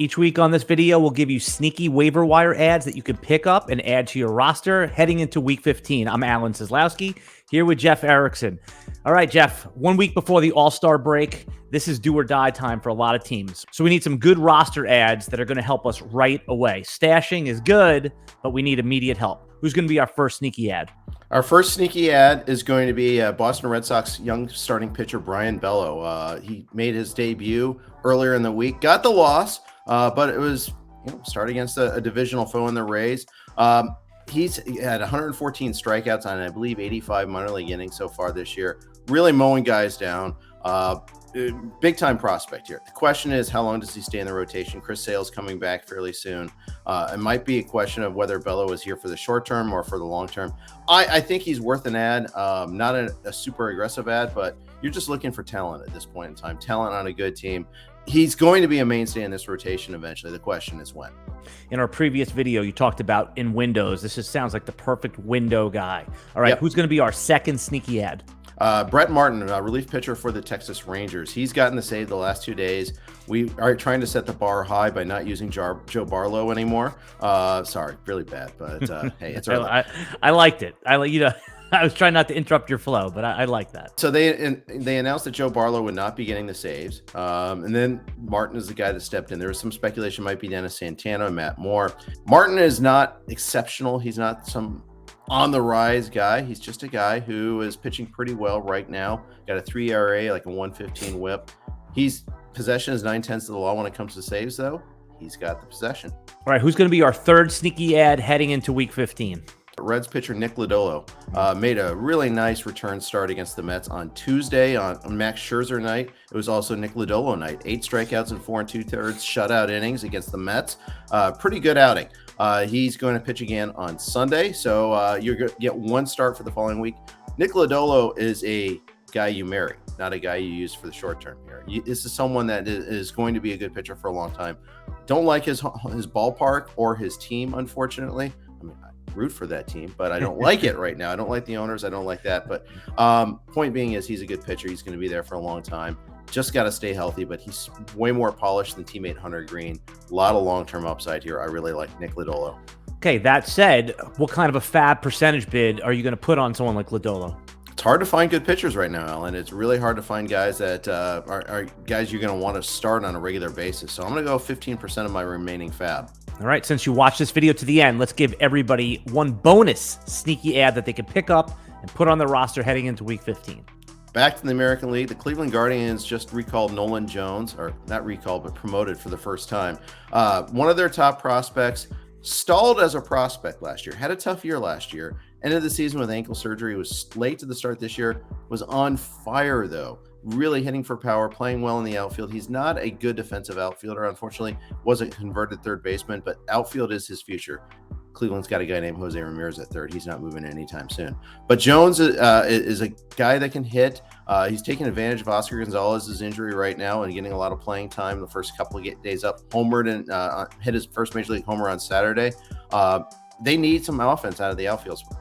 Each week on this video, we'll give you sneaky waiver wire ads that you can pick up and add to your roster heading into Week 15. I'm Alan Seslowsky here with Jeff Erickson. All right, Jeff, 1 week before the All-Star break, this is do or die time for a lot of teams. So we need some good roster ads that are going to help us right away. Stashing is good, but we need immediate help. Who's going to be our first sneaky ad? Our first sneaky ad is going to be Boston Red Sox young starting pitcher Brayan Bello. He made his debut earlier in the week, got the loss, but it was start against a divisional foe in the Rays. He's had 114 strikeouts on, I believe, 85 minor league innings so far this year. Really mowing guys down. Big time prospect here. The question is, how long does he stay in the rotation? Chris Sale's coming back fairly soon. It might be a question of whether Bello is here for the short term or for the long term. I think he's worth an ad, not a super aggressive ad, but you're just looking for talent at this point in time. Talent on a good team. He's going to be a mainstay in this rotation eventually. The question is when. In our previous video, you talked about in windows. This just sounds like the perfect window guy. All right, Who's going to be our second sneaky ad? Brett Martin, relief pitcher for the Texas Rangers. He's gotten the save the last 2 days. We are trying to set the bar high by not using Joe Barlow anymore. Sorry, really bad, but hey, it's early. I liked it. I was trying not to interrupt your flow, but I like that. So they announced that Joe Barlow would not be getting the saves, and then Martin is the guy that stepped in. There was some speculation might be Dennis Santana, Matt Moore. Martin is not exceptional. He's not some on the rise guy. He's just a guy who is pitching pretty well right now. Got a 3 ERA, like a 115 whip. Possession is 9/10 of the law when it comes to saves, though. He's got the possession. All right, who's going to be our third sneaky ad heading into Week 15? Reds pitcher Nick Lodolo made a really nice return start against the Mets on Tuesday on Max Scherzer night. It was also Nick Lodolo night. 8 strikeouts and 4 2/3 shutout innings against the Mets. Pretty good outing. He's going to pitch again on Sunday, so you're going to get 1 start for the following week. Nick Lodolo is a guy you marry, not a guy you use for the short term here. This is someone that is going to be a good pitcher for a long time. Don't like his ballpark or his team, unfortunately. Root for that team, but I don't like it right now. I don't like the owners. I don't like that. But point being is he's a good pitcher. He's going to be there for a long time. Just got to stay healthy, but he's way more polished than teammate Hunter Green. A lot of long-term upside here. I really like Nick Lodolo. Okay, that said, what kind of a fab percentage bid are you going to put on someone like Lodolo? It's hard to find good pitchers right now, Alan. It's really hard to find guys that are guys you're going to want to start on a regular basis. So I'm going to go 15% of my remaining fab. All right, since you watched this video to the end, let's give everybody one bonus sneaky ad that they can pick up and put on their roster heading into Week 15. Back to the American League, the Cleveland Guardians just recalled Nolan Jones, or not recalled, but promoted for the first time. One of their top prospects stalled as a prospect last year, had a tough year last year, ended the season with ankle surgery, was late to the start this year, was on fire though. Really hitting for power, playing well in the outfield. He's not a good defensive outfielder, unfortunately. Was a converted third baseman, but outfield is his future. Cleveland's got a guy named Jose Ramirez at third. He's not moving anytime soon. But Jones is a guy that can hit. He's taking advantage of Oscar Gonzalez's injury right now and getting a lot of playing time the first couple of days up. Homered and hit his first major league homer on Saturday. They need some offense out of the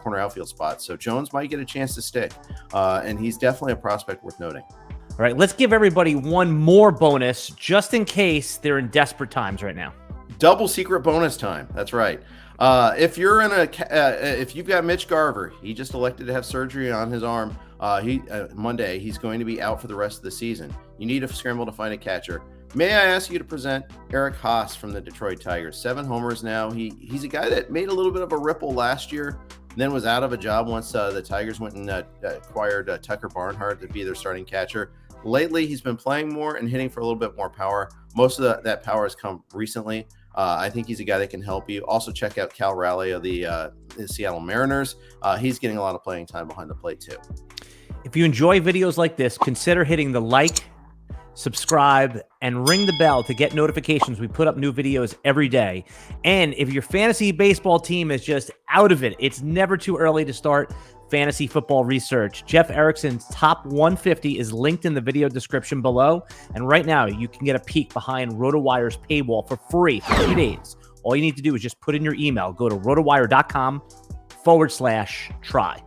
corner outfield spot. So Jones might get a chance to stick, and he's definitely a prospect worth noting. All right, let's give everybody one more bonus just in case they're in desperate times right now. Double secret bonus time. That's right. If you're if you've got Mitch Garver, he just elected to have surgery on his arm. Monday, he's going to be out for the rest of the season. You need to scramble to find a catcher. May I ask you to present Eric Haas from the Detroit Tigers? 7 homers now. He's a guy that made a little bit of a ripple last year, then was out of a job once the Tigers went and acquired Tucker Barnhart to be their starting catcher. Lately, he's been playing more and hitting for a little bit more power. Most of that power has come recently. I think he's a guy that can help you. Also, check out Cal Raleigh of the Seattle Mariners. He's getting a lot of playing time behind the plate, too. If you enjoy videos like this, consider hitting the like, subscribe, and ring the bell to get notifications. We put up new videos every day. And if your fantasy baseball team is just out of it, it's never too early to start fantasy football research. Jeff Erickson's top 150 is linked in the video description below. And right now, you can get a peek behind RotoWire's paywall for free for 3 days. All you need to do is just put in your email. Go to rotowire.com/try.